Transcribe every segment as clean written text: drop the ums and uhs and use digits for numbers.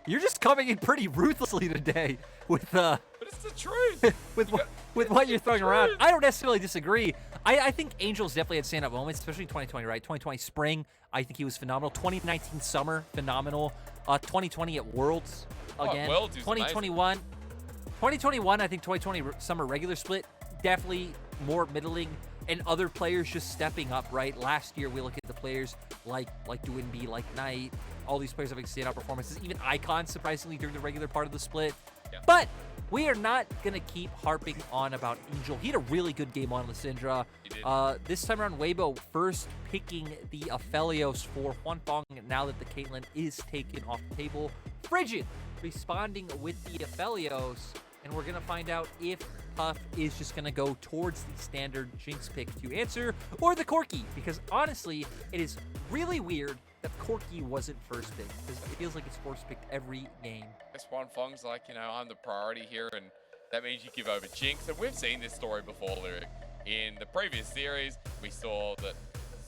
You're just coming in pretty ruthlessly today with But it's the truth. with what you're throwing around. I don't necessarily disagree. I think Angel's definitely had stand-up moments, especially in 2020, right? 2020 spring, I think he was phenomenal. 2019 summer, phenomenal. 2020 at Worlds, again. Worlds, 2021, 2021, I think 2020 summer regular split, definitely more middling, and other players just stepping up, right? Last year, we look at the players like Dwinby, like Knight, all these players having standout performances, even Icon, surprisingly, during the regular part of the split. Yeah. But we are not going to keep harping on about Angel. He had a really good game on Lysindra. He did. This time around, Weibo first picking the Aphelios for Huanfeng now that the Caitlyn is taken off the table. Frigid responding with the Aphelios, and we're going to find out if Puff is just going to go towards the standard Jinx pick to answer, or the Corki, because honestly, it is really weird that Corki wasn't first picked, because it feels like it's first picked every game. This Huanfeng's like, I'm the priority here, and that means you give over Jinx. And we've seen this story before, Lyric. In the previous series, we saw that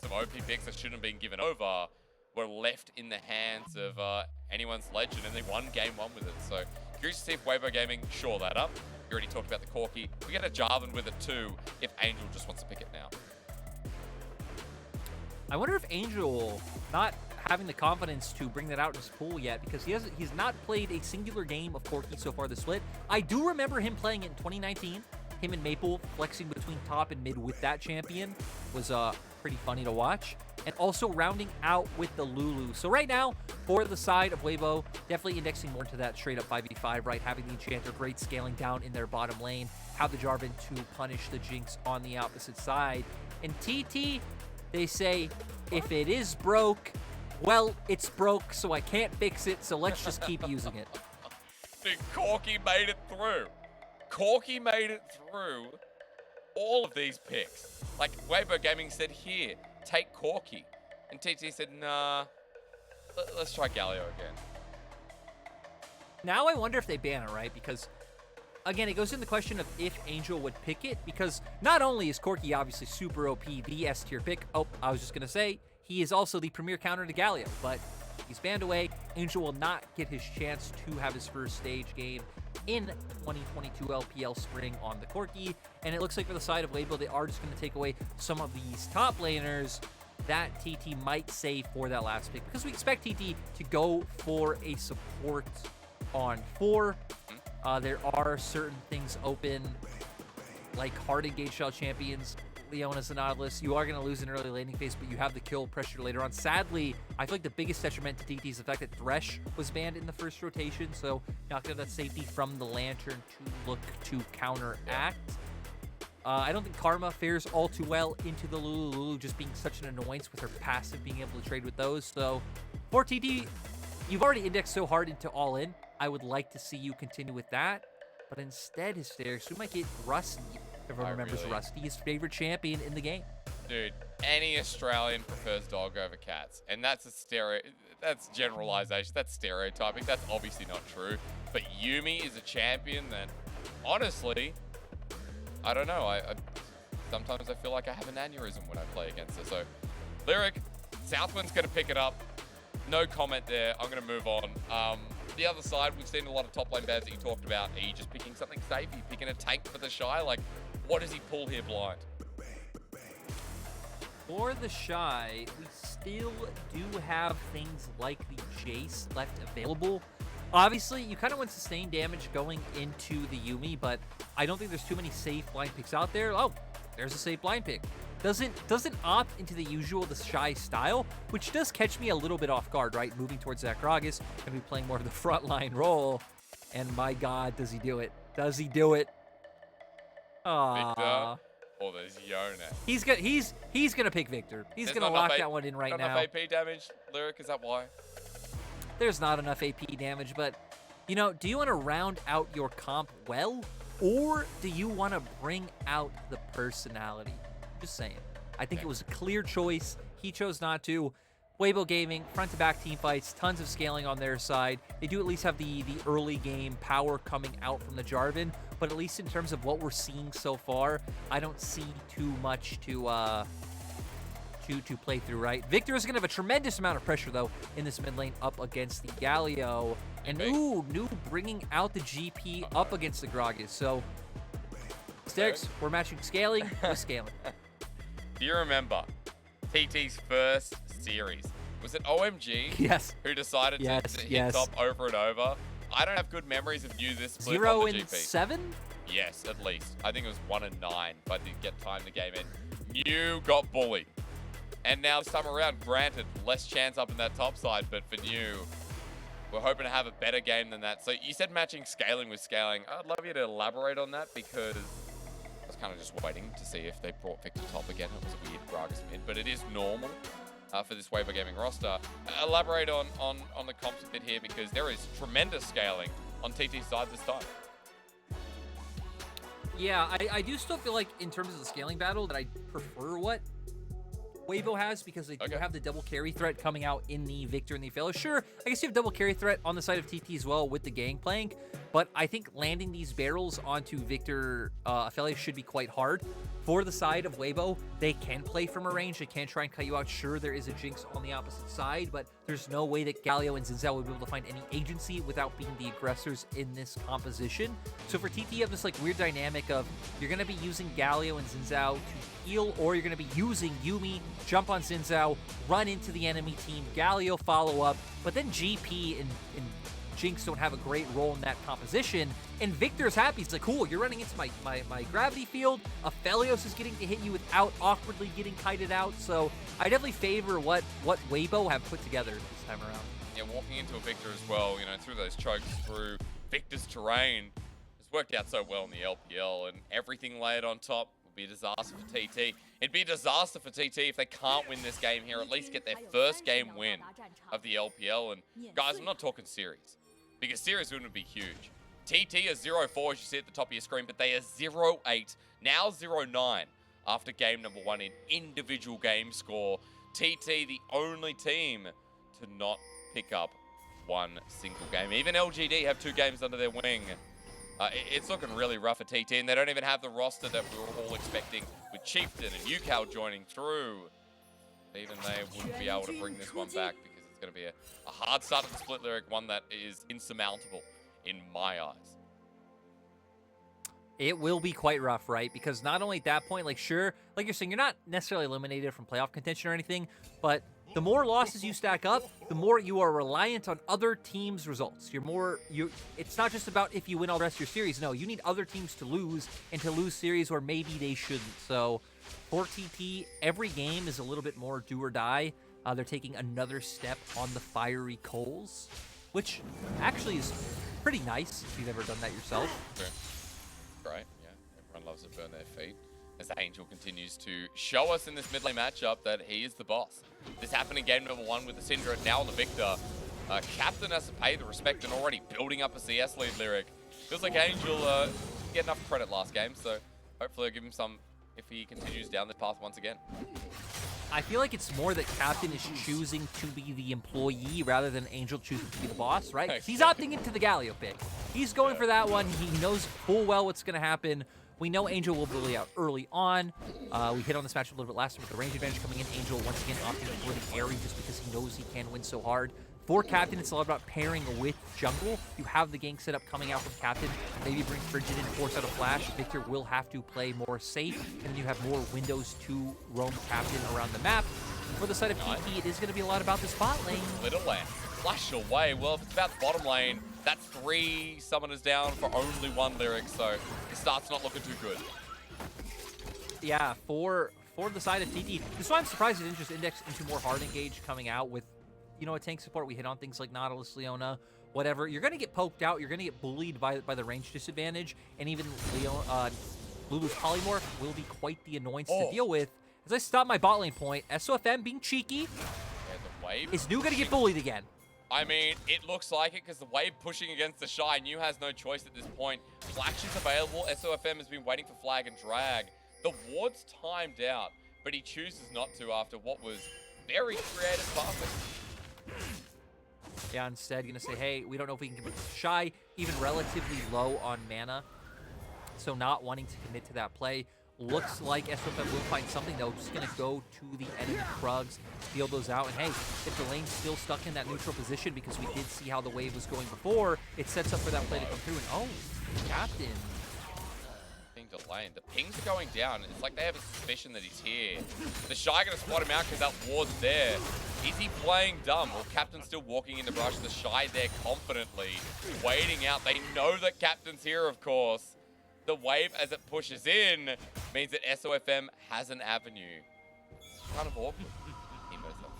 some OP picks that shouldn't have been given over were left in the hands of anyone's legend, and they won game one with it. So curious to see if Weibo Gaming shore that up. You already talked about the Corki. We get a Jarvan with it too, if Angel just wants to pick it now. I wonder if Angel not having the confidence to bring that out in his pool yet, because he's not played a singular game of Corki so far this split. I do remember him playing it in 2019. Him and Maple flexing between top and mid with that champion was pretty funny to watch. And also rounding out with the Lulu. So right now, for the side of Weibo, definitely indexing more to that straight up 5v5, right? Having the Enchanter great scaling down in their bottom lane. Have the Jarvan to punish the Jinx on the opposite side. And TT, they say, if it is broke, well, it's broke, so I can't fix it, so let's just keep using it. Dude, Corki made it through. Corki made it through all of these picks. Like, Weibo Gaming said, here, take Corki. And TT said, nah, let's try Galio again. Now I wonder if they ban it, right? Because, again, it goes in the question of if Angel would pick it, because not only is Corki obviously super OP, the S tier pick, I was just going to say, he is also the premier counter to Galio, but he's banned away. Angel will not get his chance to have his first stage game in 2022 LPL Spring on the Corki, and it looks like for the side of Weibo, they are just going to take away some of these top laners that TT might save for that last pick, because we expect TT to go for a support on 4. There are certain things open, like hard engaged shell champions, Leona's the Nautilus. You are going to lose an early laning phase, but you have the kill pressure later on. Sadly, I feel like the biggest detriment to TT is the fact that Thresh was banned in the first rotation, so not going to have that safety from the Lantern to look to counteract. I don't think Karma fares all too well into the Lulu just being such an annoyance with her passive being able to trade with those. So for TT, you've already indexed so hard into all-in. I would like to see you continue with that, but instead, Hysterics, we might get Rusty. Everyone remembers Rusty, his favorite champion in the game. Dude, any Australian prefers dog over cats, and that's that's generalization, that's stereotyping, that's obviously not true. But Yuumi is a champion that, honestly, I don't know, sometimes I feel like I have an aneurysm when I play against her. So, Lyric, Southwind's gonna pick it up. No comment there, I'm gonna move on. The other side, we've seen a lot of top lane bans that you talked about. Are you just picking something safe? Are you picking a tank for the Shy? Like, what does he pull here blind? For the Shy, we still do have things like the Jace left available. Obviously, you kind of want sustained damage going into the Yuumi, but I don't think there's too many safe blind picks out there. Oh, there's a safe blind pick. Doesn't opt into the usual, the Shy style, which does catch me a little bit off guard, right? Moving towards Zakragas and be playing more of the frontline role. And my God, does he do it? Does he do it? Victor, or there's Yona. He's gonna pick Victor. He's gonna lock that one in right now. Not enough AP damage, Lyric, is that why? There's not enough AP damage, but you know, do you want to round out your comp well, or do you want to bring out the personality? Just saying. I think it was a clear choice. He chose not to. Weibo Gaming, front-to-back team fights, tons of scaling on their side. They do at least have the early game power coming out from the Jarvan, but at least in terms of what we're seeing so far, I don't see too much to to play through, right? Victor is going to have a tremendous amount of pressure, though, in this mid lane up against the Galio. And, ooh, New bringing out the GP up against the Gragas. So, Sterix, we're matching scaling with scaling. Do you remember TT's first series? Was it OMG? Yes. Who decided to hit top over and over? I don't have good memories of New this split 0 on the and GP. 7? Yes, at least. I think it was 1 and 9, but did get time the game in. New got bullied. And now this time around, granted, less chance up in that top side, but for New, we're hoping to have a better game than that. So you said matching scaling with scaling. I'd love you to elaborate on that because I was kind of just waiting to see if they brought Victor top again. It was a weird Gragas mid, but it is normal for this Weibo Gaming roster. Elaborate on the comps a bit here because there is tremendous scaling on TT's side this time. Yeah, I do still feel like in terms of the scaling battle that I prefer what Weibo has because they do have the double carry threat coming out in the Victor and the Fellow. Sure, I guess you have double carry threat on the side of TT as well with the Gangplank, but I think landing these barrels onto Victor Aphelios should be quite hard. For the side of Weibo, they can play from a range. They can try and cut you out. Sure, there is a Jinx on the opposite side, but there's no way that Galio and Xin Zhao would be able to find any agency without being the aggressors in this composition. So for TT, you have this like weird dynamic of you're going to be using Galio and Xin Zhao to heal, or you're going to be using Yuumi, jump on Xin Zhao, run into the enemy team, Galio follow up, but then GP and Jinx don't have a great role in that composition, and Victor's happy. He's like, cool, you're running into my gravity field. Aphelios is getting to hit you without awkwardly getting kited out, so I definitely favor what Weibo have put together this time around. Yeah, walking into a Victor as well, you know, through those chokes, through Victor's terrain, has worked out so well in the LPL, and everything layered on top will be a disaster for TT. It'd be a disaster for TT if they can't win this game here, at least get their first game win of the LPL, and guys, I'm not talking series. Because series win would be huge. TT is 0-4 as you see at the top of your screen, but they are 0-8, now 0-9 after game number 1 in individual game score. TT, the only team to not pick up one single game. Even LGD have 2 games under their wing. It's looking really rough for TT, and they don't even have the roster that we were all expecting with Chieftain and UCal joining through. Even they wouldn't be able to bring this one back because it's going to be a hard start to the split lyric, one that is insurmountable in my eyes. It will be quite rough, right? Because not only at that point, like sure, like you're saying, you're not necessarily eliminated from playoff contention or anything, but the more losses you stack up, the more you are reliant on other teams' results. It's not just about if you win all the rest of your series. No, you need other teams to lose and to lose series where maybe they shouldn't. So for TT, every game is a little bit more do or die. They're taking another step on the fiery coals, which actually is pretty nice if you've ever done that yourself. Great, yeah. Everyone loves to burn their feet. As Angel continues to show us in this mid lane matchup that he is the boss. This happened in game number 1 with the Syndra, now on the Victor. Captain has to pay the respect and already building up a CS lead lyric. Feels like Angel didn't get enough credit last game, so hopefully I'll give him some if he continues down this path once again. I feel like it's more that Captain is choosing to be the employee rather than Angel choosing to be the boss, right? He's opting into the Galio pick. He's going for that one. He knows full well what's going to happen. We know Angel will bully out early on. We hit on this match a little bit last time with the range advantage coming in. Angel once again opting for the Airy just because he knows he can win so hard. For Captain, it's a lot about pairing with jungle. You have the gank setup coming out from Captain. Maybe bring Frigid in, force out a flash. Victor will have to play more safe, and then you have more windows to roam Captain around the map. For the side of TT, it is going to be a lot about the spot lane. Little lane, flash away. Well, if it's about the bottom lane, that's 3 summoners down for only 1 lyric, so the start's not looking too good. Yeah, for the side of TT, this is why I'm surprised it didn't just index into more hard engage coming out with, you know, a tank support. We hit on things like Nautilus, Leona, whatever. You're going to get poked out. You're going to get bullied by the range disadvantage, and even Lulu's Polymorph will be quite the annoyance to deal with. As I stop my bot lane point, SOFM being cheeky, Yeah, the wave is New going to get bullied again? I mean, it looks like it because the wave pushing against the Shy. New has no choice at this point. Flash is available. SOFM has been waiting for flag and drag. The ward's timed out, but he chooses not to after what was very creative passing. Yeah, instead going to say, hey, we don't know if we can commit to Shy, even relatively low on mana. So not wanting to commit to that play. looks like SOFM will find something, though. Just going to go to the enemy Krugs, steal those out. And hey, if the lane's still stuck in that neutral position, because we did see how the wave was going before, it sets up for that play to come through. And oh, Captain. Being delayed. The pings are going down. It's like they have a suspicion that he's here. The Shy going to spot him out because that ward's there. Is he playing dumb? Well, Captain's still walking in the brush. The Shy there confidently, waiting out. They know that Captain's here, of course. The wave, as it pushes in, means that SOFM has an avenue. Kind of awkward. He moves up.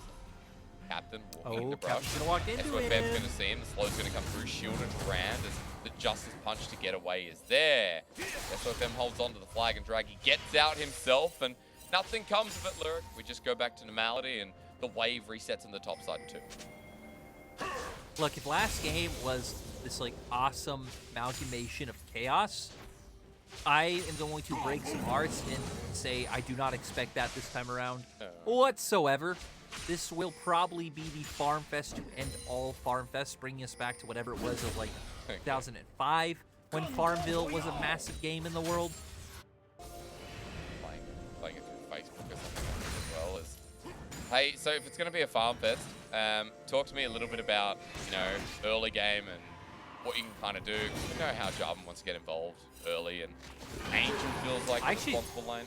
Captain walking in the brush. Captain's gonna walk into SOFM's going to see him. The slow's going to come through. Shield and Rand as the Justice Punch to get away is there. SOFM holds on to the flag and drag. He gets out himself, and nothing comes of it, Lyric. We just go back to normality, and the wave resets on the top side too. Look, if last game was this like awesome amalgamation of chaos, I am going to break some hearts and say I do not expect that this time around whatsoever. This will probably be the Farm Fest to end all Farm Fest, bringing us back to whatever it was of like 2005 when Farmville was a massive game in the world. Playing it through Facebook or something as well. Hey, so if it's going to be a Farm Fest, talk to me a little bit about, you know, early game and what you can kind of do. You know how Jarvan wants to get involved early, and Angel feels like a responsible lane.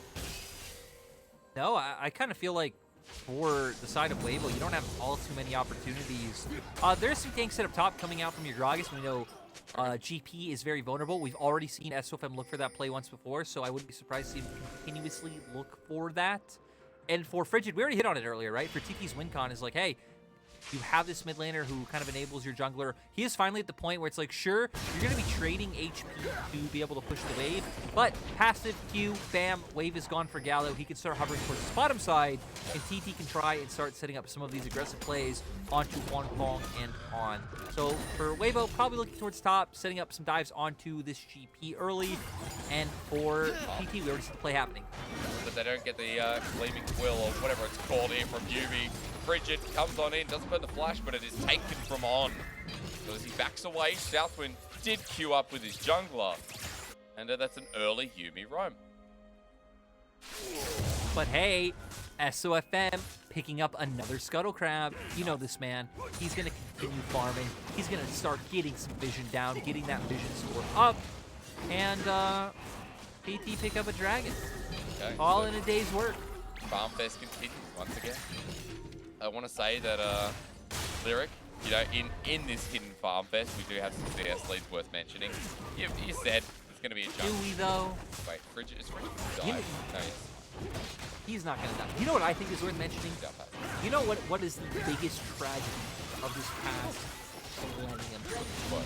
No, I kind of feel like for the side of Weibo, you don't have all too many opportunities. There's some ganks set up top coming out from your Gragas. We know GP is very vulnerable. We've already seen SOFM look for that play once before, so I wouldn't be surprised to see him continuously look for that. And for Frigid, we already hit on it earlier, right? For TT's win con is like, hey, you have this mid laner who kind of enables your jungler. He is finally at the point where it's like, sure, you're going to be trading HP to be able to push the wave, but passive Q, bam, wave is gone for Gallo. He can start hovering towards his bottom side, and TT can try and start setting up some of these aggressive plays onto Huanfeng and on. So for Weibo, probably looking towards top, setting up some dives onto this GP early, and for TT, we already see the play happening. But they don't get the Gleaming Quill or whatever it's called here from Yubi. Frigid comes on in, doesn't burn the flash, but it is taken from On. So as he backs away, Southwind did queue up with his jungler. And that's an early Yuumi roam. But hey, SOFM picking up another Scuttle Crab. You know this man. He's going to continue farming. He's going to start getting some vision down, getting that vision score up. And PT pick up a dragon. Okay, all in a day's work. Farm Fest continues once again. I want to say that Lyric, you know, in this hidden Farm Fest, we do have some CS leads worth mentioning. You said it's going to be a jump. Do we though? Wait, Frigid is Frigid die? No, yes. He's not going to die. You know what I think is worth mentioning? You know what is the biggest tragedy of this past millennium? What?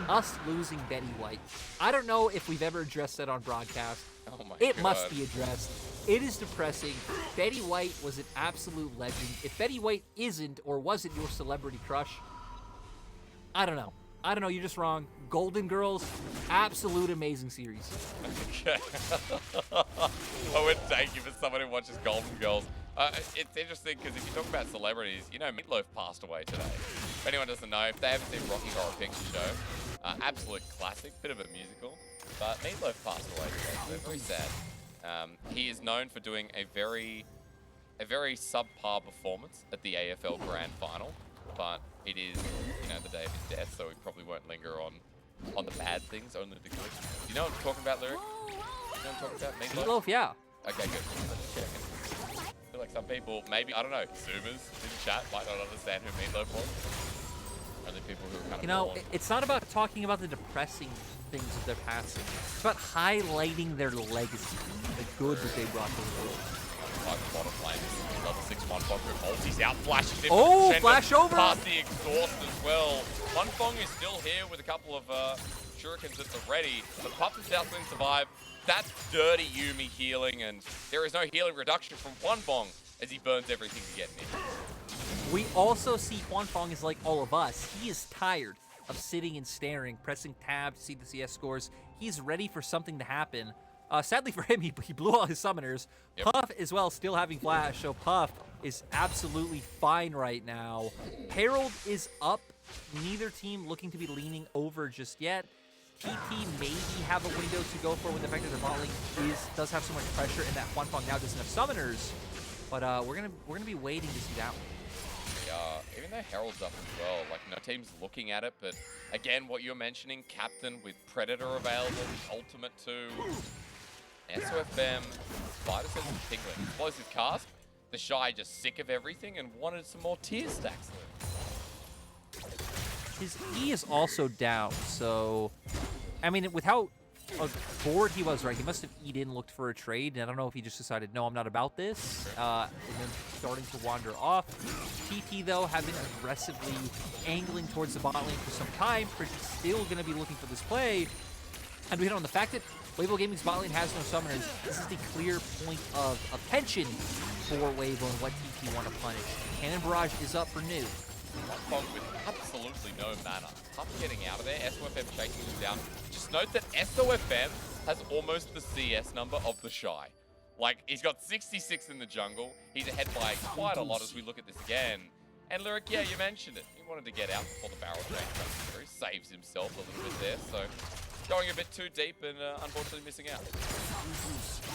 Us losing Betty White. I don't know if we've ever addressed that on broadcast. Oh my It God. must be addressed. It is depressing. Betty White was an absolute legend. If Betty White isn't or wasn't your celebrity crush, I don't know. You're just wrong. Golden Girls, absolute amazing series. Okay. I would thank you for someone who watches Golden Girls. It's interesting because if you talk about celebrities, you know Meatloaf passed away today. If anyone doesn't know, if they haven't seen Rocky Horror Picture Show, absolute classic, bit of a musical, but Meatloaf passed away today, so very sad. He is known for doing a very subpar performance at the AFL Grand Final, but it is, you know, the day of his death, so we probably won't linger on the bad things, only the good. You know what I'm talking about, Lyric? You know what I'm talking about? Meatloaf? Meatloaf, yeah. Okay, good. Let's check it. I feel like some people, maybe, I don't know, Zoomers in chat might not understand who Meatloaf was. Only people who are kind of, you know, it's not about talking about the depressing things of their passing. It's about highlighting their legacy, the good that they brought to the world. Like the bottom lane, level 6 Huanfeng who ultis out, flashes him. Oh, flash over! Past the exhaust as well. Huanfeng is still here with a couple of shurikens at the ready. The Puff and Southwind survive. That's dirty Yuumi healing, and there is no healing reduction from Huanfeng as he burns everything to get in. We also see Huanfeng is like all of us. He is tired of sitting and staring, pressing tab to see the CS scores. He's ready for something to happen. Sadly for him, he blew all his summoners. Yep. Puff as well, still having flash, so Puff is absolutely fine right now. Herald is up. Neither team looking to be leaning over just yet. TT maybe have a window to go for when the fact that their bot lane does have so much pressure, and that Huanfeng now doesn't have summoners. But we're gonna be waiting to see that one. Even though Herald's up as well, like no team's looking at it, but again, what you're mentioning, Captain with Predator available, Ultimate too, SOFM, Spider says Tingling, explosive cast. The Shy just sick of everything and wanted some more tier stacks. His E is also down, so I mean, with how bored he was, right? He must have E'd in, looked for a trade, and I don't know if he just decided, no, I'm not about this, and then starting to wander off. TT, though, have been aggressively angling towards the bot lane for some time. Frigid's still going to be looking for this play. And we hit on the fact that Weibo Gaming's bot lane has no summoners. This is the clear point of tension for Weibo and what TT want to punish. Cannon Barrage is up for new. Huanfeng with absolutely no mana. Tough getting out of there. SOFM chasing him down. Just note that SOFM has almost the CS number of the Shy. Like, he's got 66 in the jungle. He's ahead by quite a lot as we look at this again. And Lyric, yeah, you mentioned it. He wanted to get out before the barrel change comes through. He saves himself a little bit there, so going a bit too deep and unfortunately missing out.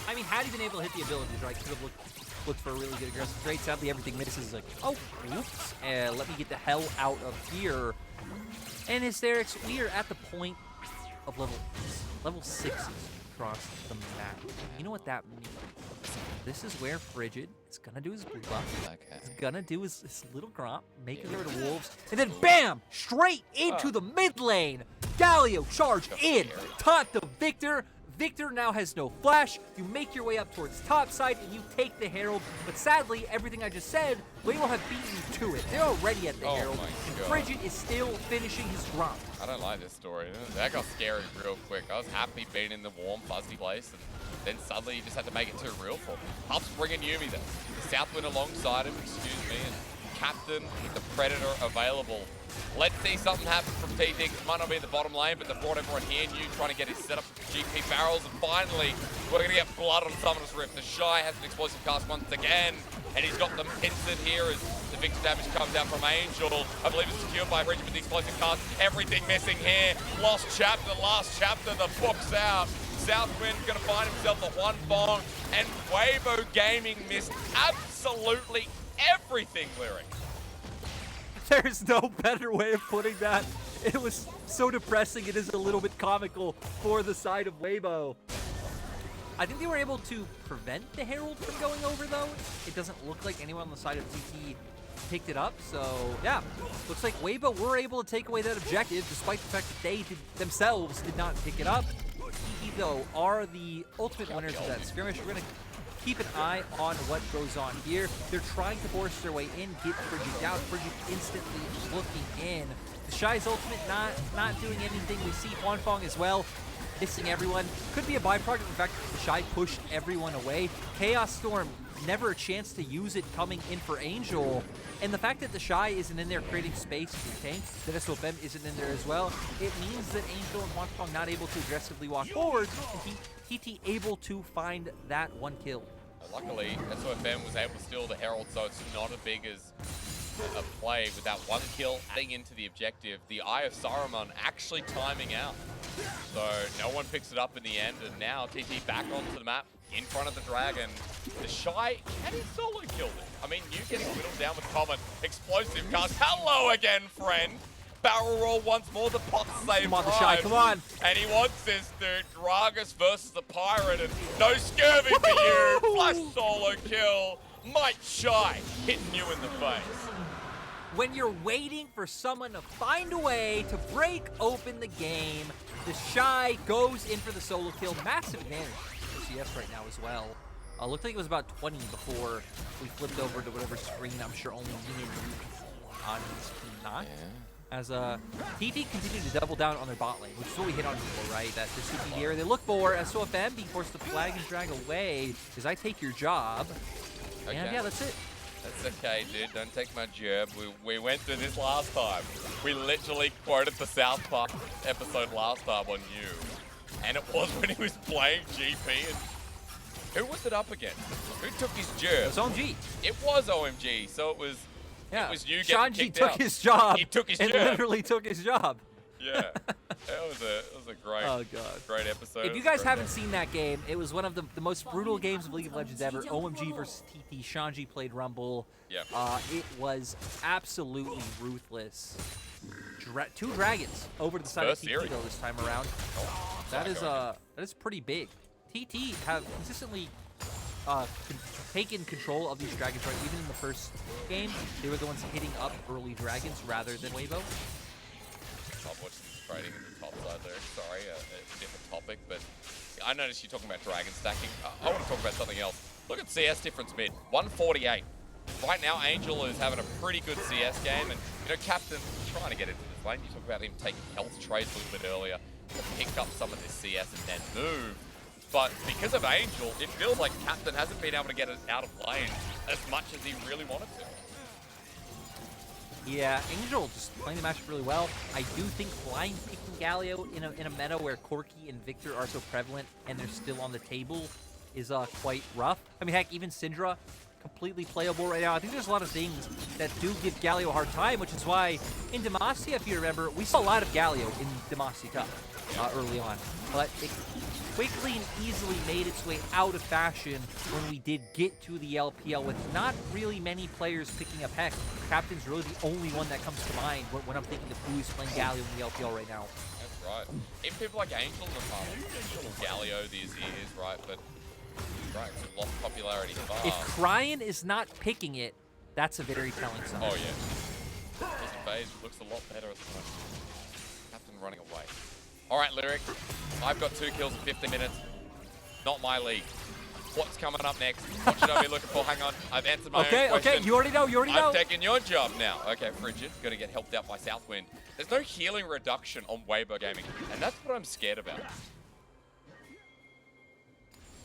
I mean, had he been able to hit the abilities, right, could have looked for a really good aggressive trade. Sadly, everything misses. Like, oh, oops. Let me get the hell out of here. And Hysterics, we are at the point of level 6 across the map. You know what that means? This is where Frigid is going to do his blue buff. Okay. He's going to do his little gromp, make it over to Wolves, and then BAM! Straight into the mid lane. Galio charge in, taunt the Victor. Victor now has no flash. You make your way up towards top side and you take the Herald. But sadly, everything I just said, Weibo have beaten you to it. They're already at the Herald. And Frigid is still finishing his gromp. I don't like this story. That got scary real quick. I was happy being in the warm, fuzzy place, and then suddenly you just had to make it too real for me. Huff's bringing Yuumi though. The Southwind alongside him, excuse me, and Captain with the Predator available. Let's see something happen from TT. It might not be in the bottom lane, but they brought everyone here. New trying to get his setup with GP barrels, and finally, we're going to get blood on Summoner's Rift. The Shy has an explosive cast once again, and he's got them pincered here as the Victor damage comes out from Angel. I believe it's secured by Bridget with the explosive cast. Everything missing here. Lost chapter, last chapter, the book's out. Southwind going to find himself a Huanfeng, and Weibo Gaming missed absolutely everything, Lyric. There's no better way of putting that. It was so depressing, it is a little bit comical for the side of Weibo. I think they were able to prevent the Herald from going over, though. It doesn't look like anyone on the side of TT picked it up, so yeah. Looks like Weibo were able to take away that objective, despite the fact that they themselves did not pick it up. TT, though, are the ultimate winners of that skirmish. We're going to keep an eye on what goes on here. They're trying to force their way in, get Frigid down. Frigid instantly looking in. The Shy's ultimate not doing anything. We see Huanfeng as well, missing everyone. Could be a byproduct of the fact that the Shy pushed everyone away. Chaos Storm, never a chance to use it coming in for Angel. And the fact that the Shy isn't in there creating space to tank, that SOFM isn't in there as well, it means that Angel and Huanfeng not able to aggressively walk forward, and TT able to find that one kill. Luckily, SOFM was able to steal the Herald, so it's not as big as a play with that one kill adding into the objective. The Eye of Saruman actually timing out. So no one picks it up in the end, and now TT back onto the map in front of the Dragon. The Shy, can he solo kill it? I mean, you getting whittled down with Comet. Explosive cast. Hello again, friend. Barrel roll once more, the pot save. Come on, the Shy, come on. And he wants this, dude. Gragas versus the Pirate, and no scurvy for you. Flash solo kill. Might Shy hitting you in the face. When you're waiting for someone to find a way to break open the game, the Shy goes in for the solo kill. Massive advantage for CS right now as well. Looked like it was about 20 before we flipped over to whatever screen I'm sure only me and you can see on screen not. Yeah. As TT continued to double down on their bot lane, which is what we hit on before, right? That the CP here they look for SOFM being forced to flag and drag away because I take your job. Okay. And yeah, that's it. That's okay, dude. Don't take my jab. We went through this last time. We literally quoted the South Park episode last time on you. And it was when he was playing GP. And who was it up against? Who took his jab? It was OMG. It was OMG, so it was... Yeah, it was you Shanji getting kicked took out. his job. He took his and job. Literally took his job. Yeah, it was a great, Oh, God. great episode. If you guys haven't seen that game, it was one of the most brutal games of League of Legends ever. OMG versus TT. Shanji played Rumble. Yeah. It was absolutely ruthless. Two dragons over to the side First of TT series. though this time around. Oh, That sorry, is pretty big. TT have consistently taken control of these dragons, right? Even in the first game, they were the ones hitting up early dragons rather than Weibo. I've watched this trading in the top side there. Sorry, a different topic, but I noticed you talking about dragon stacking. I want to talk about something else. Look at CS difference mid, 148. Right now, Angel is having a pretty good CS game, and Captain trying to get into this lane. You talk about him taking health trades a little bit earlier to pick up some of this CS and then move. But because of Angel, it feels like Captain hasn't been able to get it out of lane as much as he really wanted to. Yeah, Angel just playing the matchup really well. I do think blind picking Galio in a meta where Corki and Victor are so prevalent and they're still on the table is quite rough. I mean, heck, even Syndra, completely playable right now. I think there's a lot of things that do give Galio a hard time, which is why in Demacia, if you remember, we saw a lot of Galio in Demacia Cup early on. But it quickly and easily made its way out of fashion when we did get to the LPL with not really many players picking up Heck. Captain's really the only one that comes to mind when I'm thinking of who is playing Galio in the LPL right now. That's right. Even people like Angel in the past, little Galio these years, right? But right, it's lost popularity fast. If Cryan is not picking it, that's a very telling sign. Oh yeah. His phase looks a lot better at the moment. Captain running away. All right, Lyric. I've got 2 kills in 50 minutes. Not my league. What's coming up next? What should I be looking for? Hang on. I've answered my own question. Okay, you already know, I'm taking your job now. Okay, Frigid. Got to get helped out by Southwind. There's no healing reduction on Weibo Gaming, and that's what I'm scared about.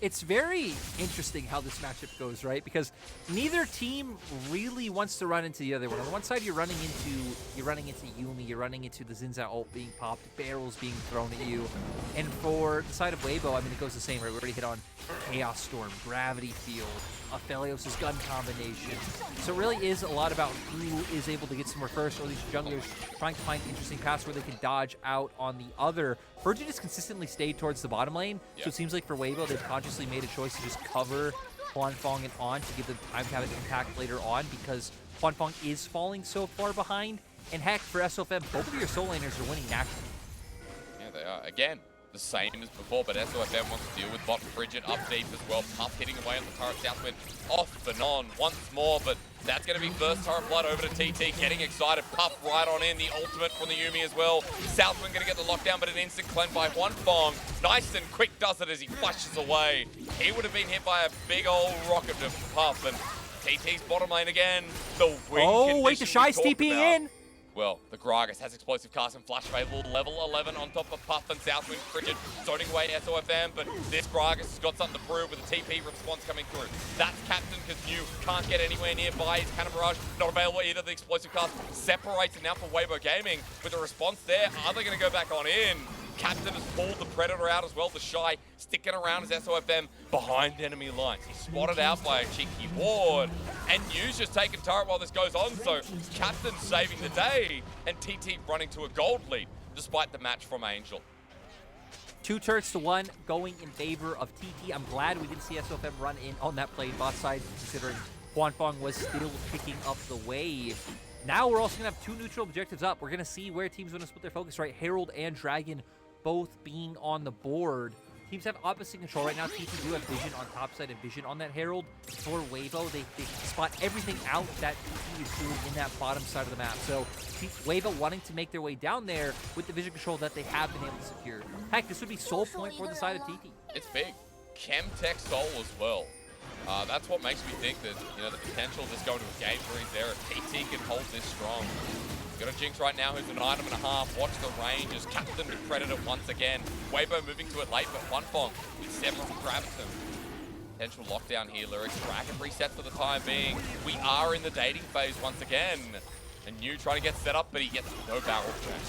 It's very interesting how this matchup goes, right? Because neither team really wants to run into the other one. On the one side, you're running into Yuumi, you're running into the Zinza ult being popped, barrels being thrown at you. And for the side of Weibo, I mean, it goes the same, right? We already hit on Chaos Storm, Gravity Field, Aphelios' gun combination. So it really is a lot about who is able to get somewhere first, or at least junglers trying to find interesting paths where they can dodge out on the other. Virgin has consistently stayed towards the bottom lane, so it seems like for Weibo, they've consciously made a choice to just cover Huanfeng and On to give them time to have an impact later on, because Huanfeng is falling so far behind. And heck, for SOFM, both of your soul laners are winning naturally. Yeah, they are. Again, the same as before, but SOFM wants to deal with bot Frigid up deep as well. Puff hitting away on the turret. Southwind off and on once more, but that's going to be first turret blood over to TT. Getting excited. Puff right on in. The ultimate from the Yuumi as well. Southwind going to get the lockdown, but an instant cleanse by Huanfeng. Nice and quick does it as he flashes away. He would have been hit by a big old rocket to Puff, and TT's bottom lane again. The wing wait, the Shy's TPing in. Well, the Gragas has explosive cast and flash available, level 11 on top of Puff and Southwind. Frigid zoning away SOFM, but this Gragas has got something to prove with a TP response coming through. That's Captain, because you can't get anywhere nearby. His Cannon Barrage not available either. The explosive cast separates it now for Weibo Gaming. With a response there, are they going to go back on in? Captain has pulled the Predator out as well. The Shy sticking around as SOFM behind enemy lines. He's spotted out by a cheeky ward. And Yu's just taking turret while this goes on. So Captain saving the day. And TT running to a gold lead despite the match from Angel. 2 turrets to 1 going in favor of TT. I'm glad we didn't see SOFM run in on that play bot side, considering Huanfeng was still picking up the wave. Now we're also going to have 2 neutral objectives up. We're going to see where teams are going to split their focus, right? Herald and Dragon both being on the board. Teams have opposite control right now. TT do have vision on top side and vision on that Herald. For Weibo, they spot everything out that TT is doing in that bottom side of the map. So Weibo wanting to make their way down there with the vision control that they have been able to secure. Heck, this would be soul point for the side of TT. It's big. Chemtech Soul as well. That's what makes me think that, the potential of this going to a game 3 is there if TT can hold this strong. Got a Jinx right now who's an item and a half. Watch the range as Captain with Predator once again. Weibo moving to it late, but Huanfeng with several grabs him. Potential lockdown here, Lyrics. Dragon reset for the time being. We are in the dating phase once again. And New trying to get set up, but he gets no barrel check.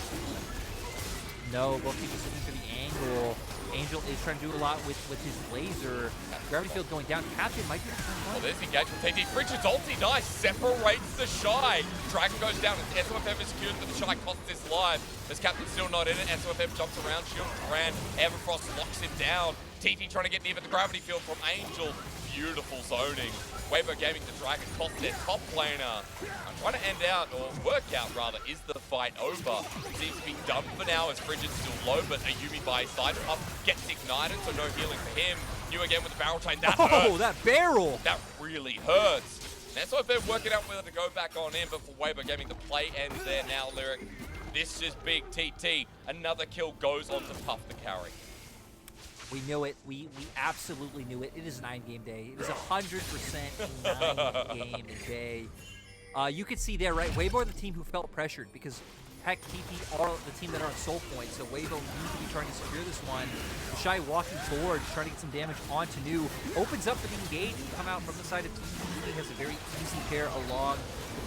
No, both people looking for the angle. Angel is trying to do a lot with his laser. Gravity field going down. Captain might be Well, there's the engagement. TT. Frigid's ulti, nice. Separates the Shy. Dragon goes down. SOFM is secured, but the Shy costs his life. As Captain's still not in it. SOFM jumps around, shield Brand. Everfrost locks him down. TT trying to get near the gravity field from Angel. Beautiful zoning. Weibo Gaming the Dragon cost their top laner. I'm trying to end out, or work out rather, is the fight over? Seems to be done for now as Frigid's still low, but Ayumi by his side. Puff gets ignited, so no healing for him. New again with the barrel chain. That hurts. that barrel! That really hurts. That's why they're working out whether to go back on in, but for Weibo Gaming, the play ends there now, Lyric. This is big TT. Another kill goes on to Puff the carry. We knew it. We absolutely knew it. It is a 9-game day. It is 100% a 9-game day. You could see there, right? Weibo are the team who felt pressured because, heck, TT are the team that are on soul points, so Weibo needs to be trying to secure this one. Shy walking forward, trying to get some damage onto New. Opens up for the engage and come out from the side of TT. Has a very easy pair along.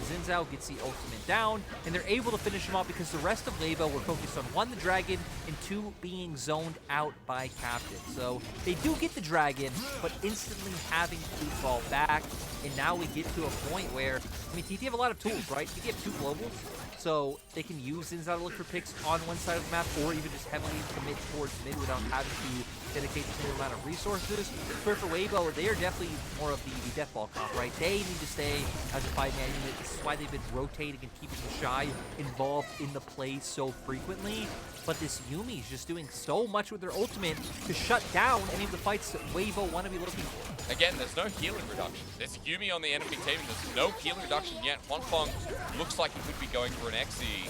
Zinzao gets the ultimate down, and they're able to finish him off because the rest of Weibo were focused on 1, the dragon, and 2, being zoned out by Captain. So they do get the dragon, but instantly having to fall back, and now we get to a point where, I mean, TT have a lot of tools, right? TT have 2 globals, so they can use Zinzao to look for picks on one side of the map, or even just heavily commit towards mid without having to dedicate the same amount of resources. But for Weibo, they are definitely more of the death ball comp, right? They need to stay as a 5-man unit. This is why they've been rotating and keeping the Shy involved in the play so frequently. But this Yumi's just doing so much with their ultimate to shut down any of the fights that Weibo want to be looking for. Again, there's no healing reduction. There's Yumi on the enemy team. There's no healing reduction yet. Huanfeng looks like he could be going for an Xe.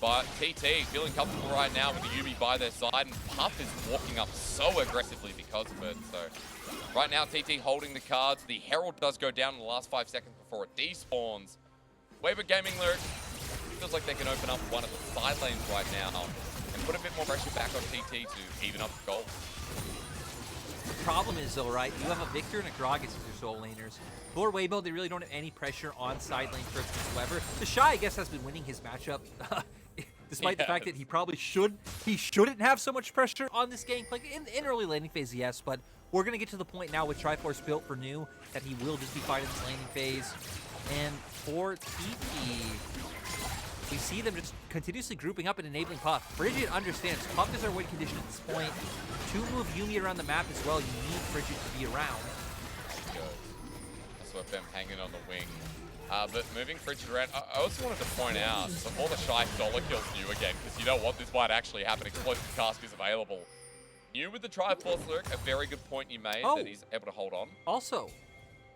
But TT feeling comfortable right now with the Yumi by their side, and Puff is walking up so aggressively because of it. So right now, TT holding the cards. The Herald does go down in the last 5 seconds before it despawns. Weibo Gaming Lyric feels like they can open up one of the side lanes right now and put a bit more pressure back on TT to even up the goal. The problem is, though, right, you have a Victor and a Gragas as your sole laners. For Weibo, they really don't have any pressure on side lane first whatsoever. The Shy, I guess, has been winning his matchup. Despite the fact that he probably shouldn't have so much pressure on this gangplank. In early laning phase, yes, but we're going to get to the point now with Triforce built for New that he will just be fighting this laning phase. And for TT, we see them just continuously grouping up and enabling Puff. Frigid understands Puff is our win condition at this point. To move Yumi around the map as well, you need Frigid to be around. That's what them hanging on the wing. But moving Frigid around, I also wanted to point out, before the Shy solo kills New again, because you know what, this might actually happen. Explosive Cask is available. New with the Triforce Lyric, a very good point you made that he's able to hold on. Also,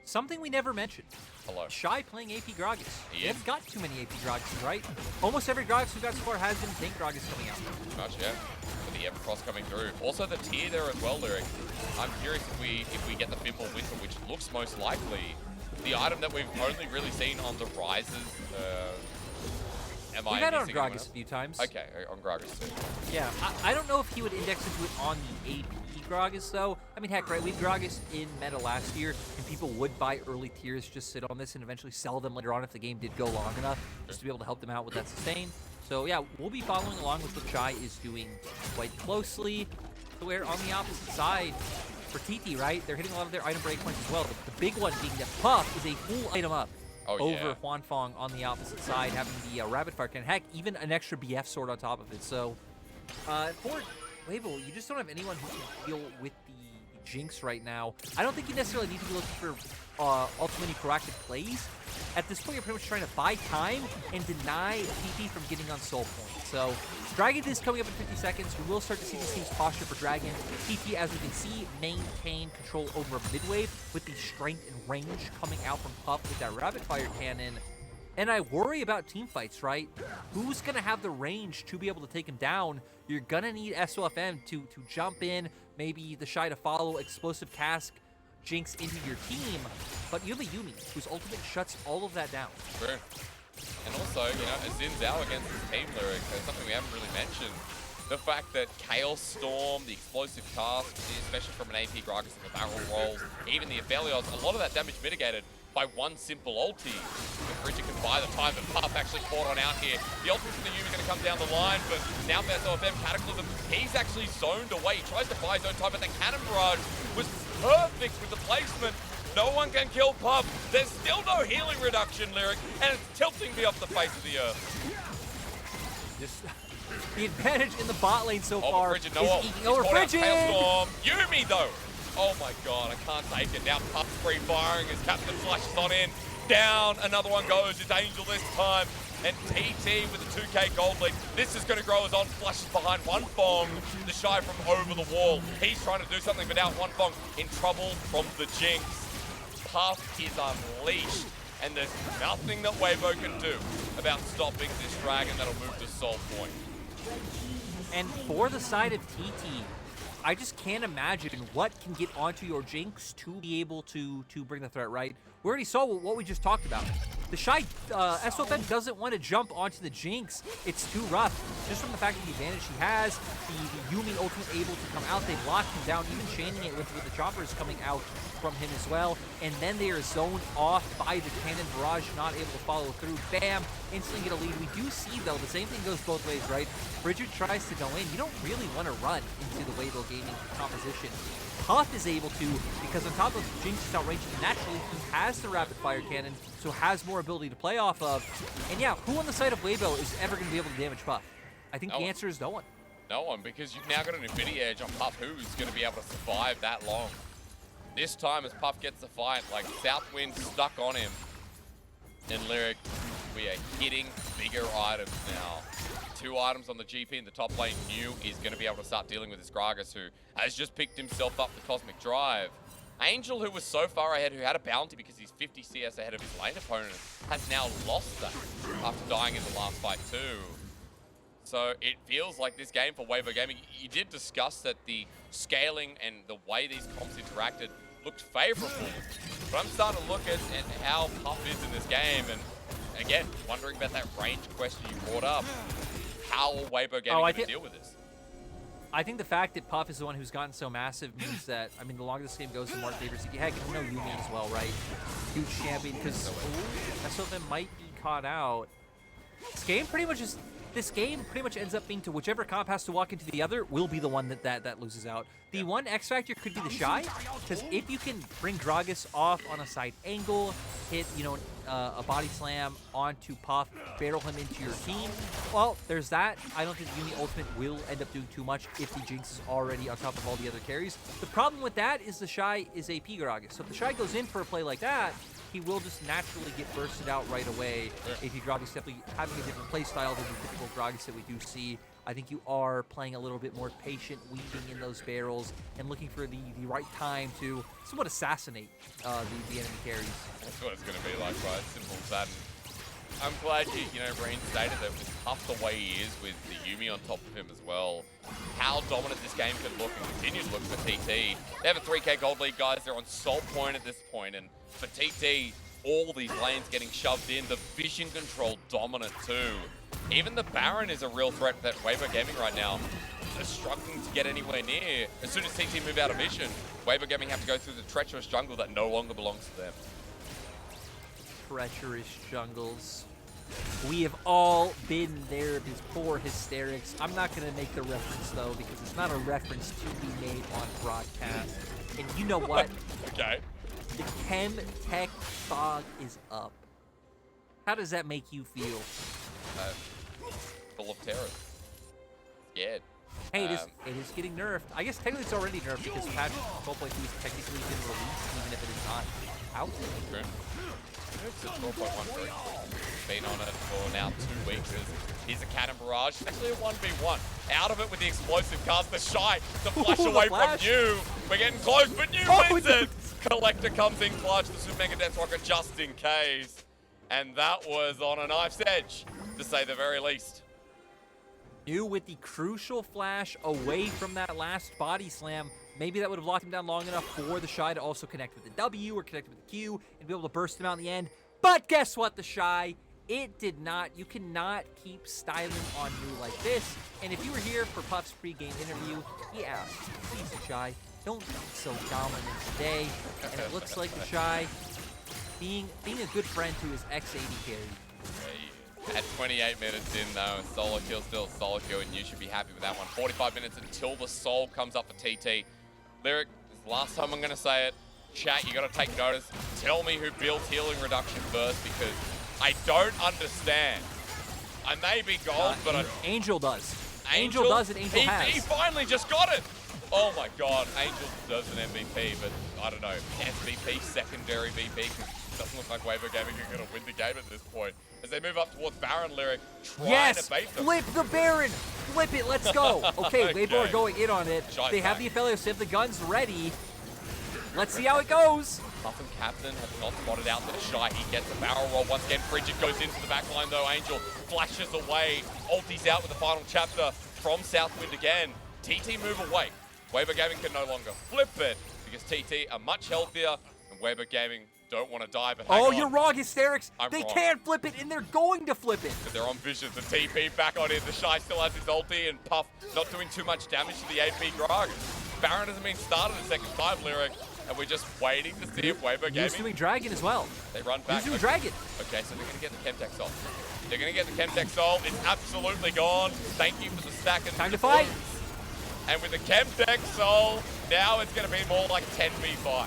something we never mentioned. Hello. Shy playing AP Gragas. They've got too many AP Gragas, right? Almost every Gragas we've got so far has been Tank Gragas coming out. Pretty much, yeah. With the Evercross coming through. Also the tier there as well, Lyric. I'm curious if we get the Fimble Winter, which looks most likely. The item that we've only really seen on the rises. We've had it on Gragas a few times. Okay, on Gragas too. Yeah, I don't know if he would index into it on the AP Gragas, though. I mean, heck, right, we had Gragas in meta last year, and people would buy early tiers, just sit on this, and eventually sell them later on if the game did go long enough, just to be able to help them out with that sustain. So, yeah, we'll be following along with what Shy is doing quite closely. So we're on the opposite side. For TT, right, they're hitting a lot of their item breakpoints as well. The big one being that Puff is a full item up over Huanfeng on the opposite side, having the Rapid Fire Cannon. Heck, even an extra BF sword on top of it. So, for Weibo, you just don't have anyone who can deal with the Jinx right now. I don't think you necessarily need to be looking for ultimately proactive plays. At this point, you're pretty much trying to buy time and deny TT from getting on soul points. So, Dragon is coming up in 50 seconds. We will start to see this team's posture for Dragon. TT, as we can see, maintain control over mid-wave with the strength and range coming out from Puff with that Rapid Fire Cannon. And I worry about team fights, right? Who's going to have the range to be able to take him down? You're going to need SOFM to jump in, maybe the Shy to follow, Explosive Cask, Jinx into your team, but you have a Yumi whose ultimate shuts all of that down. True. And also, you know, a Zinzao against his team Lyric, something we haven't really mentioned. The fact that Chaos Storm, the Explosive Cast, especially from an AP Gragas and the barrel rolls, even the Aphelios, a lot of that damage mitigated. by one simple ulti. If Bridget can buy the time, but Puff actually caught on out here. The ulti from the Yumi going to come down the line, but now BSOFM Cataclysm, he's actually zoned away. He tries to buy zone time, but the Cannon Barrage was perfect with the placement. No one can kill Puff. There's still no healing reduction, Lyric, and it's tilting me off the face of the earth. Just the advantage in the bot lane so far Bridget, is eking over Bridget. Yumi though. Oh my god, I can't take it. Now Puff free firing as Captain flashes on in. Down, another one goes. It's Angel this time. And TT with a 2k gold lead. This is going to grow as on flashes behind One Fong. The Shy from over the wall. He's trying to do something, but now One Fong in trouble from the Jinx. Puff is unleashed. And there's nothing that Weibo can do about stopping this dragon that'll move to Soul Point. And for the side of TT, I just can't imagine what can get onto your Jinx to be able to bring the threat, right? We already saw what we just talked about. The Shy SOFM doesn't want to jump onto the Jinx. It's too rough. Just from the fact of the advantage he has, the Yumi ultimate able to come out, they block him down, even chaining it with the choppers coming out from him as well. And then they are zoned off by the Cannon Barrage, not able to follow through. Bam! Instantly get a lead. We do see, though, the same thing goes both ways, right? Bridget tries to go in. You don't really want to run into the Weibo Gaming composition. Puff is able to, because on top of Jinx's outrage, naturally he has the rapid fire cannon, so has more ability to play off of. And yeah, who on the side of Weibo is ever going to be able to damage Puff? I think the answer is no one. No one, because you've now got an Infinity Edge on Puff, who's going to be able to survive that long. This time, as Puff gets the fight, like Southwind stuck on him. And Lyric, we are hitting bigger items now. 2 items on the GP in the top lane. New is going to be able to start dealing with this Gragas, who has just picked himself up the Cosmic Drive. Angel, who was so far ahead, who had a bounty because he's 50 CS ahead of his lane opponent, has now lost that after dying in the last fight too. So it feels like this game for Weibo Gaming, you did discuss that the scaling and the way these comps interacted looked favorable. But I'm starting to look at how Puff is in this game, and again, wondering about that range question you brought up. How will Weibo Gaming going to deal with this? I think the fact that Puff is the one who's gotten so massive means that, I mean, the longer this game goes, the more favors. Heck, you know Yumi as well, right? Huge champion, because some of them might be caught out. This game pretty much ends up being to whichever comp has to walk into the other will be the one that loses out. The one X factor could be the Shy, because if you can bring Gragas off on a side angle, hit, you know, a body slam onto Puff, barrel him into your team, well, there's that. I don't think Yumi ultimate will end up doing too much if the Jinx is already on top of all the other carries. The problem with that is the Shy is AP Gragas. So if the Shy goes in for a play like that, he will just naturally get bursted out right away. AP Gragas simply having a different play style than the typical Gragas that we do see. I think you are playing a little bit more patient, weaving in those barrels, and looking for the right time to somewhat assassinate the enemy carries. That's what it's going to be like, right? Simple as that. I'm glad you reinstated that with Puff the way he is, with the Yumi on top of him as well. How dominant this game can look and continue to look for TT. They have a 3k gold lead, guys. They're on Soul Point at this point, and for TT, all these lanes getting shoved in. The vision control dominant too. Even the Baron is a real threat that Weibo Gaming right now. They're struggling to get anywhere near. As soon as TT move out of vision, Weibo Gaming have to go through the treacherous jungle that no longer belongs to them. Treacherous jungles. We have all been there before, hysterics. I'm not going to make the reference, though, because it's not a reference to be made on broadcast. And you know what? Okay. The Chem Tech fog is up. How does that make you feel? Full of terror. Scared. Hey, it is getting nerfed. I guess technically it's already nerfed because patch 12.2 has technically been released, even if it is not out. True. It's at 12.13. Been on it for now 2 weeks. Here's a Cannon Barrage. It's actually a 1v1. Out of it with the explosive cast. The Shy to flash away from New. We're getting close, but New wins it. Collector comes in clutch. The Super Mega Death Rocket just in case. And that was on a knife's edge, to say the very least. New with the crucial flash away from that last body slam. Maybe that would have locked him down long enough for the Shy to also connect with the W or connect with the Q and be able to burst him out in the end. But guess what, the Shy? It did not. You cannot keep styling on New like this. And if you were here for Puff's pre-game interview, he asked, please, the Shy, don't be so dominant today. And it looks like the Shy being a good friend to his ex-AD carry. At 28 minutes in though, solo kill still solo kill, and you should be happy with that one. 45 minutes until the soul comes up for TT. Lyric, this is the last time I'm gonna say it. Chat, you gotta take notice. Tell me who built healing reduction first, because I don't understand. I may be gold, but Angel does. Angel does it, Angel has. He finally just got it! Oh my god, Angel deserves an MVP, but I don't know. MVP, secondary VP, because it doesn't look like Weibo Gaming are going to win the game at this point. As they move up towards Baron, Lyric, trying to bait them. Flip the Baron! Flip it, let's go! Okay, Okay. Weibo are going in on it. Shy's They have back. the Aphelios, they have the guns ready. Let's see how it goes. Puff and Captain have not spotted out the Shy. He gets a barrel roll. Once again, Frigid goes into the back line though. Angel flashes away. Ulti's out with the final chapter from Southwind again. TT move away. Weibo Gaming can no longer flip it because TT are much healthier and Weibo Gaming don't want to die. But hang on. You're wrong, Hysterics. I'm They wrong. can't flip it, and they're going to flip it. But they're on vision. The TP back on in. The Shy still has his ulti, and Puff not doing too much damage to the AP Dragon. Baron hasn't been started a second time, Lyric, and we're just waiting to see if Weibo Gaming... He's doing Dragon as well. They run back. He's doing Dragon. Okay, so they're going to get the Chemtech Soul. They're going to get the Chemtech Soul. It's absolutely gone. Thank you for the stack. Time to fight. And with the Chemtech Soul, now it's going to be more like 10v5.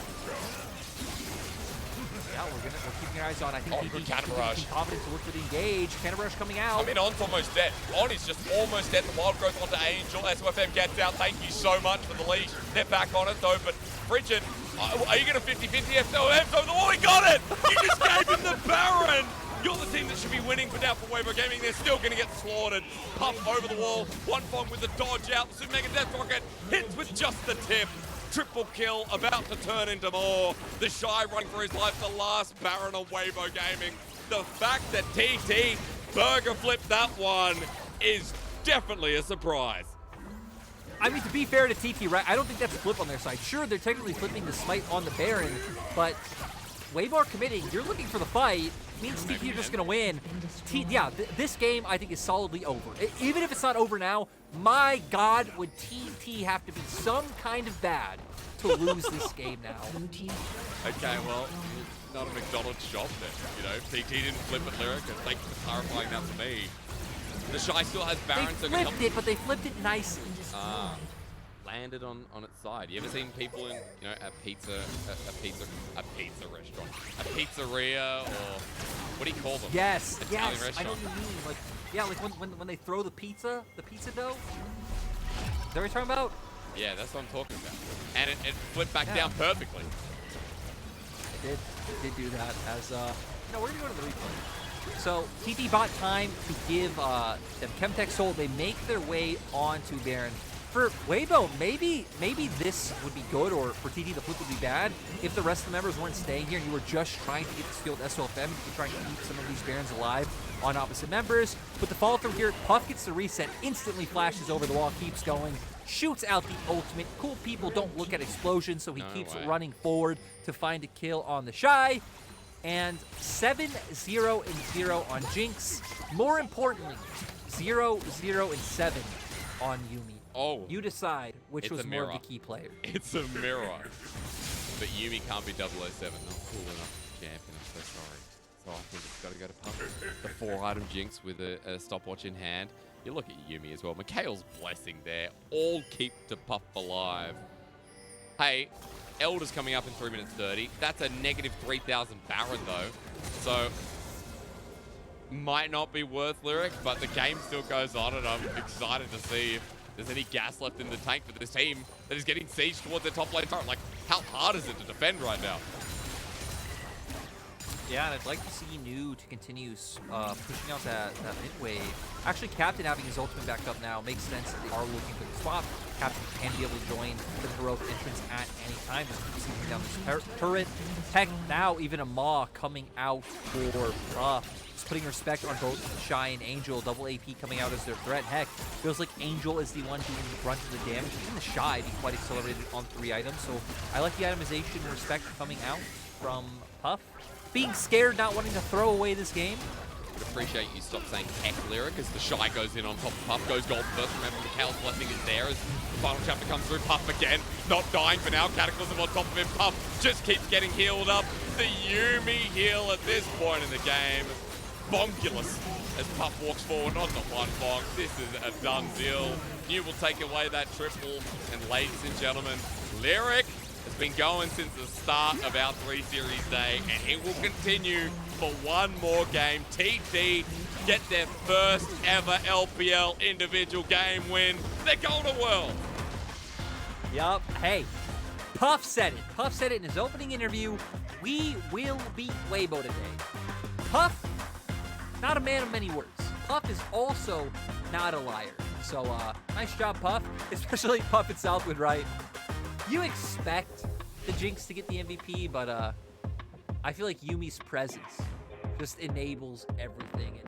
Yeah, we're keeping our eyes on. I think good TT Cannon Barrage. confident to look for the engage. Cannon Barrage coming out. I mean, On's almost dead. On is just almost dead. The wild growth onto Angel. SOFM gets out. Thank you so much for the leash. They're back on it though, but Frigid, are you going to 50-50 SOFM over the wall? He got it! You just gave him the Baron! You're the team that should be winning, but now for Weibo Gaming, they're still going to get slaughtered. Puff over the wall. One Fong with the dodge out. The Super Mega Death Rocket hits with just the tip. Triple kill, about to turn into more. The Shy running for his life, the last Baron of Weibo Gaming. The fact that TT burger flipped that one is definitely a surprise. I mean, to be fair to TT, right, I don't think that's a flip on their side. Sure, they're technically flipping the smite on the Baron, but Weibo are committing. You're looking for the fight. Means TT are just going to win. This game, I think, is solidly over. Even if it's not over now, my God, would TT have to be some kind of bad to lose this game now? Okay, well, not a McDonald's shop then. You know, TT didn't flip it, Lyric, and thank you for clarifying that to me. The Shy still has Baron, They flipped it, but they flipped it nicely. Landed on its side. You ever seen people in, you know, a pizza restaurant, a pizzeria, or what do you call them? Yes, Italian yes, I know restaurant. what you mean. Like, yeah, like when they throw the pizza dough. Is that what you're talking about? Yeah, that's what I'm talking about. And it flipped back Yeah. down perfectly. It did do that. As no, we're gonna go to the replay. So TT bought time to give them Chemtech Soul. They make their way onto Baron. For Weibo, maybe this would be good, or for TT the flip would be bad if the rest of the members weren't staying here and you were just trying to get the skill with SOFM. You were trying to keep some of these Barons alive on opposite members. But the follow through here, Puff gets the reset, instantly flashes over the wall, keeps going, shoots out the ultimate. Cool people don't look at explosions, so he keeps running forward to find a kill on the Shy. And 7-0-0 on Jinx. More importantly, 0-0-7 on Yuumi. Oh, You decide which It's was a more of mirror. the key player. it's a mirror. But Yuumi can't be 007. Not cool enough champion. I'm so sorry. So I think it's got to go to Puff. The 4-item Jinx with a stopwatch in hand. You look at Yuumi as well. Mikhail's blessing there. All keep to Puff alive. Hey, Elder's coming up in 3 minutes 30. That's a negative 3,000 Baron though. So might not be worth Lyric, but the game still goes on, and I'm excited to see if there's any gas left in the tank for this team that is getting sieged towards their top lane turret. Like, how hard is it to defend right now? Yeah, and I'd like to see New to continue pushing out that mid wave. Actually, Captain having his ultimate back up now makes sense if they are looking for the swap. Captain can be able to join the heroic entrance at any time. Just keep down this turret. Heck, now even a Maw coming out for Puff. Just putting respect on both Shy and Angel. Double AP coming out as their threat. Heck, feels like Angel is the one doing the brunt of the damage. Even the Shy being quite accelerated on 3 items. So I like the itemization and respect coming out from Puff. Being scared, not wanting to throw away this game. would appreciate you stop saying heck lyric as the Shy goes in on top of Puff, goes gold first. Remember, Mikhail's blessing is there as the final chapter comes through. Puff again, not dying for now. Cataclysm on top of him. Puff just keeps getting healed up. The Yuumi heal at this point in the game. Bonkulous as Puff walks forward, not the one bonk. This is a done deal. New will take away that triple. And ladies and gentlemen, Lyric has been going since the start of our 3 Series day, and it will continue for one more game. TT get their first ever LPL individual game win. They're going to World. Yup. Hey, Puff said it. Puff said it in his opening interview. We will beat Weibo today. Puff, not a man of many words. Puff is also not a liar. So, nice job, Puff. Especially Puff at Southwood, right? You expect the Jinx to get the MVP, but I feel like Yuumi's presence just enables everything.